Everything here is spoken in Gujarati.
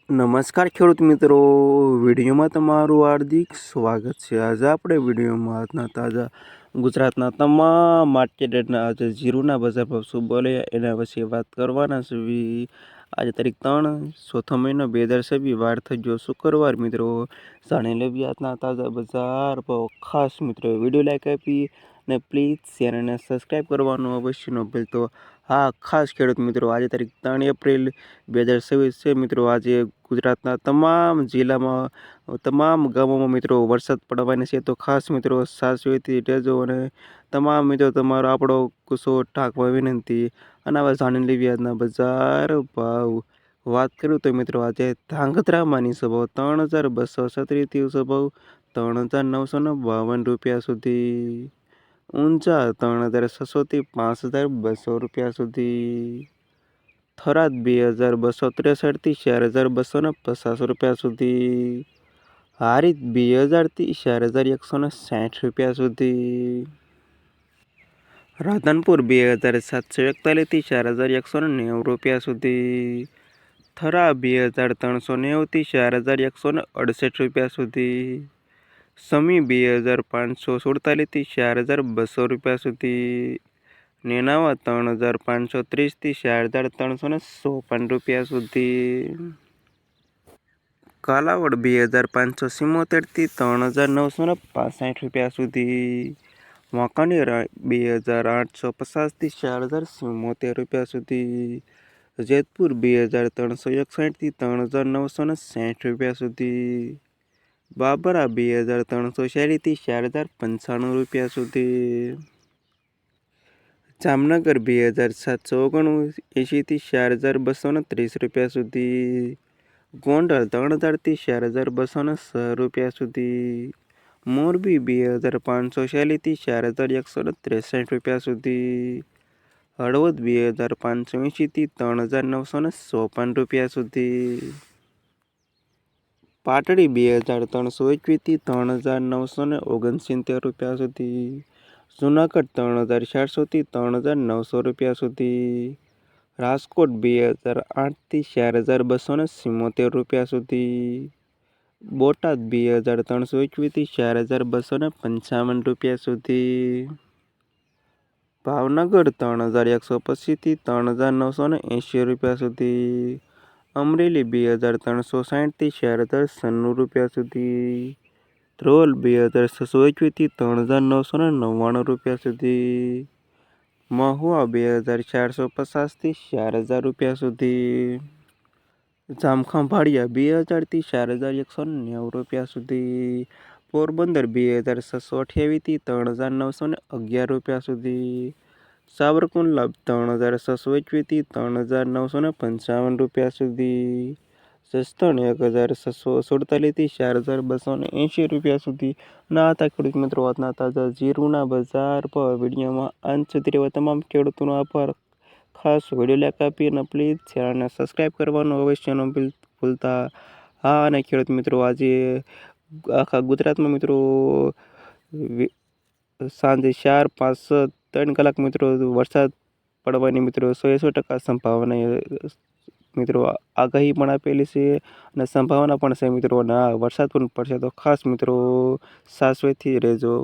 નમસ્કાર ખેડૂત મિત્રો, વિડીયોમાં તમારું હાર્દિક સ્વાગત છે। આજે આપણે વિડીયોમાં આજના તાજા ગુજરાતના તમામ માર્કેટના આજે જીરુના બજાર ભાવ શું બોલ્યા એના વિશે વાત કરવાના છે। આજે તારીખ 3 ચોથો મહિનો 2026 વાર થઈ ગયો શુક્રવાર। મિત્રો જાણી લેવી આજના તાજા બજાર ભાવ। ખાસ મિત્રો વિડીયો લાઈક આપી અને પ્લીઝ શેર અને સબસ્ક્રાઈબ કરવાનું અવશ્ય ન ભૂલતો। હા ખાસ ખેડૂત મિત્રો આજે તારીખ 3 એપ્રિલ 2026 છે। મિત્રો આજે ગુજરાતના તમામ જિલ્લામાં તમામ ગામોમાં મિત્રો વરસાદ પડવાની છે, તો ખાસ મિત્રો સાવચેતી રહેજો અને તમામ મિત્રો તમારો આપણો ગુસ્સો ટાંકવા વિનંતી। અને હવે જાણી લેવી આજના બજાર ભાવ। વાત કરું તો મિત્રો આજે ધાંગધ્રામાં નીચો ભાવ 3236 ઊંચો ભાવ 3952 રૂપિયા સુધી। ઊંઝા 3600 થી 5200 રૂપિયા સુધી। થરાદ 2263 થી 4250 રૂપિયા સુધી। હારીજ 2000 થી 4160 રૂપિયા સુધી। રાધનપુર 2741 થી 4190 રૂપિયા સુધી। થરા 2390 થી 4168 રૂપિયા સુધી। સમી 2547 થી 4200 રૂપિયા સુધી। નેનાવા 3530 થી 4354 રૂપિયા સુધી। કાલાવડ 2577 થી 3965 રૂપિયા સુધી। વાંકાનેર 2850 થી 4074 રૂપિયા સુધી। જેતપુર 2361 થી 3960 રૂપિયા સુધી। બાબરા 2340 થી 4095 રૂપિયા સુધી। જામનગર 2779 થી 4230 રૂપિયા સુધી। ગોંડલ 3000 થી 4206 રૂપિયા સુધી। મોરબી 2546 થી 4163 રૂપિયા સુધી। હળવદ 2580 થી 3954 રૂપિયા સુધી। પાટડી 2321 થી 3969 રૂપિયા સુધી। જુનાગઢ 3400 થી 3900 રૂપિયા સુધી। રાજકોટ 2008 થી 4274 રૂપિયા સુધી। બોટાદ 2321 થી 4255 રૂપિયા સુધી। ભાવનગર 3125 થી 3980 રૂપિયા સુધી। અમરેલી 2360 થી 4096 રૂપિયા સુધી। ધ્રોલ 2621 થી 3999 રૂપિયા સુધી। મહુવા 2450 થી 4000 રૂપિયા સુધી। જામખંભાળિયા 2000 થી 4190 રૂપિયા સુધી। પોરબંદર 2628 થી 3911 રૂપિયા સુધી। સાવરકુંડલા 3621 થી 3955 રૂપિયા સુધી। જસદણ 1647 થી 4280 રૂપિયા સુધી। ના હતા ખેડૂત મિત્રો આજના તાજા જીરુના બજાર પર। વિડીયોમાં અંત સુધી રહેવા તમામ ખેડૂતોનો આભાર। ખાસ વિડીયો લાઈક આપી અને પ્લીઝ શેર અને સબસ્ક્રાઈબ કરવાનું અવશ્ય ન ભૂલતા। હા અને ખેડૂત મિત્રો આજે આખા ગુજરાતમાં મિત્રો સાંજે 4, 5, 3 કલાક મિત્રો વરસાદ પડવાની મિત્રો 100% સંભાવના મિત્રો આગાહી પણ આપેલી છે અને સંભાવના પણ છે મિત્રો, અને વરસાદ પણ પડશે, તો ખાસ મિત્રો સાવચેતી રહેજો।